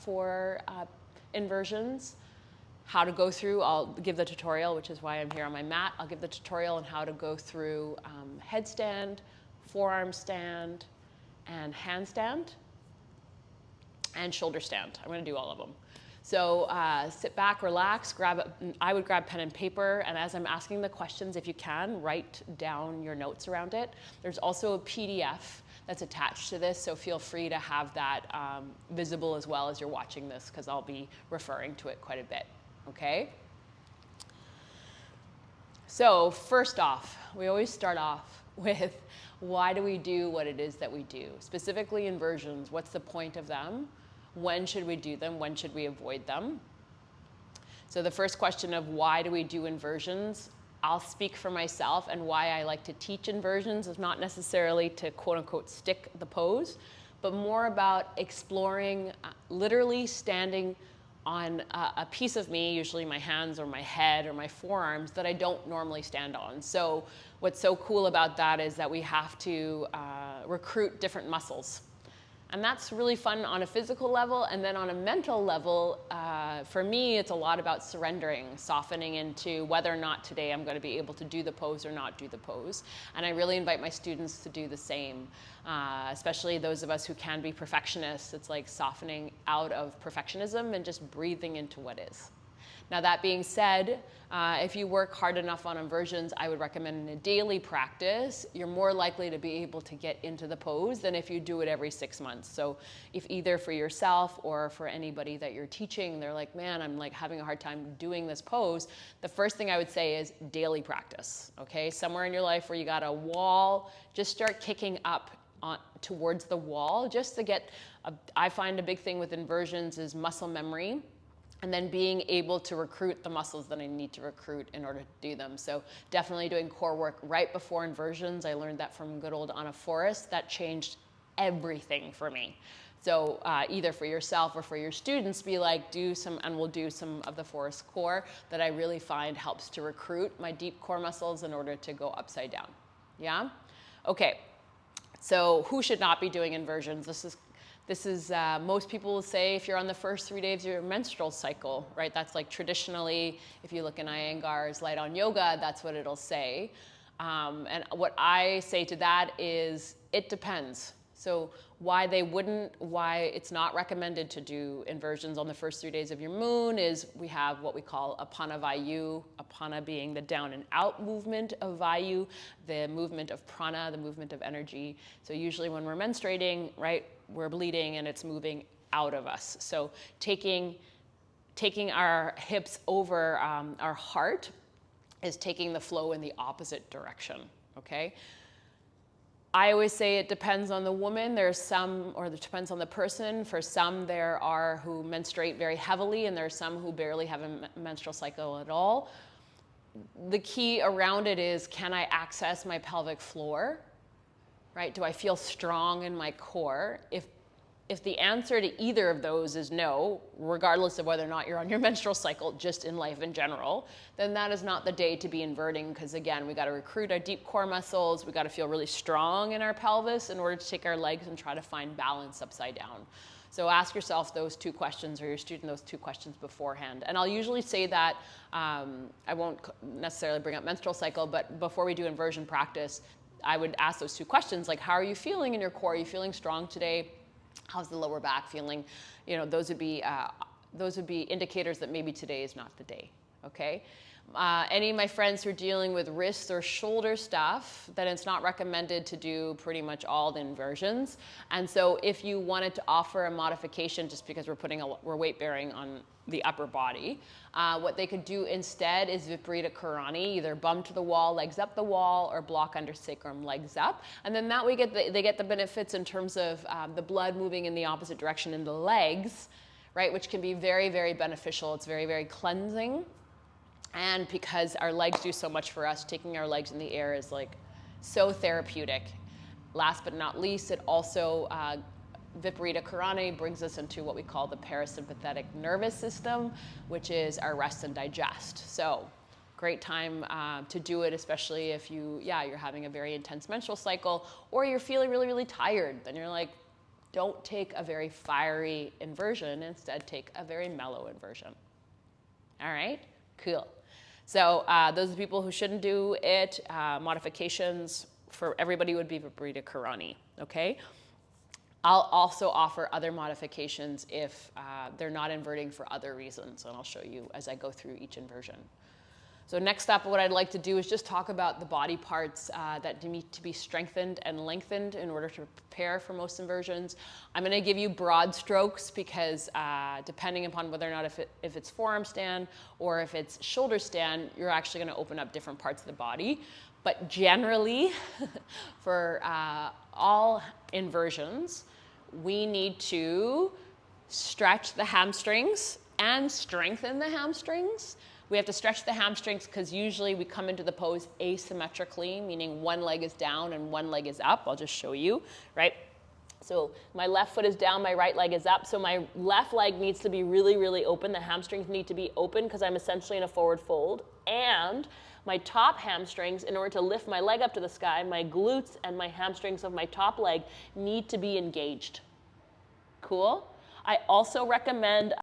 for inversions, how to go through. I'll give the tutorial, which is why I'm here on my mat. I'll give the tutorial on how to go through headstand, forearm stand, and handstand, and shoulder stand. I'm going to do all of them. So sit back, relax, I would grab pen and paper, and as I'm asking the questions, if you can, write down your notes around it. There's also a PDF that's attached to this, so feel free to have that visible as well as you're watching this, because I'll be referring to it quite a bit, okay? So first off, we always start off with why do we do what it is that we do? Specifically inversions, what's the point of them? When should we do them? When should we avoid them? So the first question of why do we do inversions, I'll speak for myself, and why I like to teach inversions is not necessarily to quote unquote stick the pose, but more about exploring literally standing on a piece of me, usually my hands or my head or my forearms, that I don't normally stand on. So what's so cool about that is that we have to recruit different muscles. And that's really fun on a physical level. And then on a mental level, for me, it's a lot about surrendering, softening into whether or not today I'm going to be able to do the pose or not do the pose. And I really invite my students to do the same, especially those of us who can be perfectionists. It's like softening out of perfectionism and just breathing into what is. Now, that being said, if you work hard enough on inversions, I would recommend in a daily practice, you're more likely to be able to get into the pose than if you do it every 6 months. So if either for yourself or for anybody that you're teaching, they're like, man, I'm like having a hard time doing this pose, the first thing I would say is daily practice, okay? Somewhere in your life where you got a wall, just start kicking up towards the wall just to get, I find a big thing with inversions is muscle memory. And then being able to recruit the muscles that I need to recruit in order to do them. So definitely doing core work right before inversions. I learned that from good old Anna Forrest. That changed everything for me. So either for yourself or for your students, be like, do some, and we'll do some of the Forrest core that I really find helps to recruit my deep core muscles in order to go upside down. Yeah? Okay. So who should not be doing inversions? This is most people will say if you're on the first 3 days of your menstrual cycle, right? That's like traditionally, if you look in Iyengar's Light on Yoga, that's what it'll say. And what I say to that is, it depends. So why it's not recommended to do inversions on the first 3 days of your moon is we have what we call apana vayu, apana being the down and out movement of vayu, the movement of prana, the movement of energy. So usually when we're menstruating, right, we're bleeding and it's moving out of us. So taking our hips over our heart is taking the flow in the opposite direction, okay? I always say it depends on the woman. There's some, or it depends on the person. For some, there are who menstruate very heavily, and there are some who barely have a menstrual cycle at all. The key around it is, can I access my pelvic floor? Right? Do I feel strong in my core? If the answer to either of those is no, regardless of whether or not you're on your menstrual cycle, just in life in general, then that is not the day to be inverting, because again, we got to recruit our deep core muscles. We got to feel really strong in our pelvis in order to take our legs and try to find balance upside down. So ask yourself those two questions, or your student those two questions beforehand. And I'll usually say that, I won't necessarily bring up menstrual cycle, but before we do inversion practice, I would ask those two questions, like, how are you feeling in your core? Are you feeling strong today? How's the lower back feeling? You know, those would be indicators that maybe today is not the day, okay? Any of my friends who are dealing with wrist or shoulder stuff, then it's not recommended to do pretty much all the inversions. And so if you wanted to offer a modification, just because we're weight bearing on the upper body, what they could do instead is Viparita Karani, either bum to the wall, legs up the wall, or block under sacrum, legs up. And then that way they get the benefits in terms of the blood moving in the opposite direction in the legs, right, which can be very, very beneficial. It's very, very cleansing. And because our legs do so much for us, taking our legs in the air is like so therapeutic. Last but not least, it also, Viparita Karani brings us into what we call the parasympathetic nervous system, which is our rest and digest. So great time to do it, especially if you're having a very intense menstrual cycle, or you're feeling really, really tired. Then you're like, Don't take a very fiery inversion. Instead, take a very mellow inversion. All right? Cool. So those are the people who shouldn't do it. Modifications for everybody would be Viparita Karani, okay? I'll also offer other modifications if they're not inverting for other reasons, and I'll show you as I go through each inversion. So next up, what I'd like to do is just talk about the body parts that need to be strengthened and lengthened in order to prepare for most inversions. I'm going to give you broad strokes because depending upon whether or not if it's forearm stand or if it's shoulder stand, you're actually going to open up different parts of the body. But generally, for all inversions, we need to stretch the hamstrings and strengthen the hamstrings. We have to stretch the hamstrings because usually we come into the pose asymmetrically, meaning one leg is down and one leg is up. I'll just show you, right? So my left foot is down, my right leg is up. So my left leg needs to be really, really open. The hamstrings need to be open because I'm essentially in a forward fold. And my top hamstrings, in order to lift my leg up to the sky, my glutes and my hamstrings of my top leg need to be engaged. Cool? I also recommend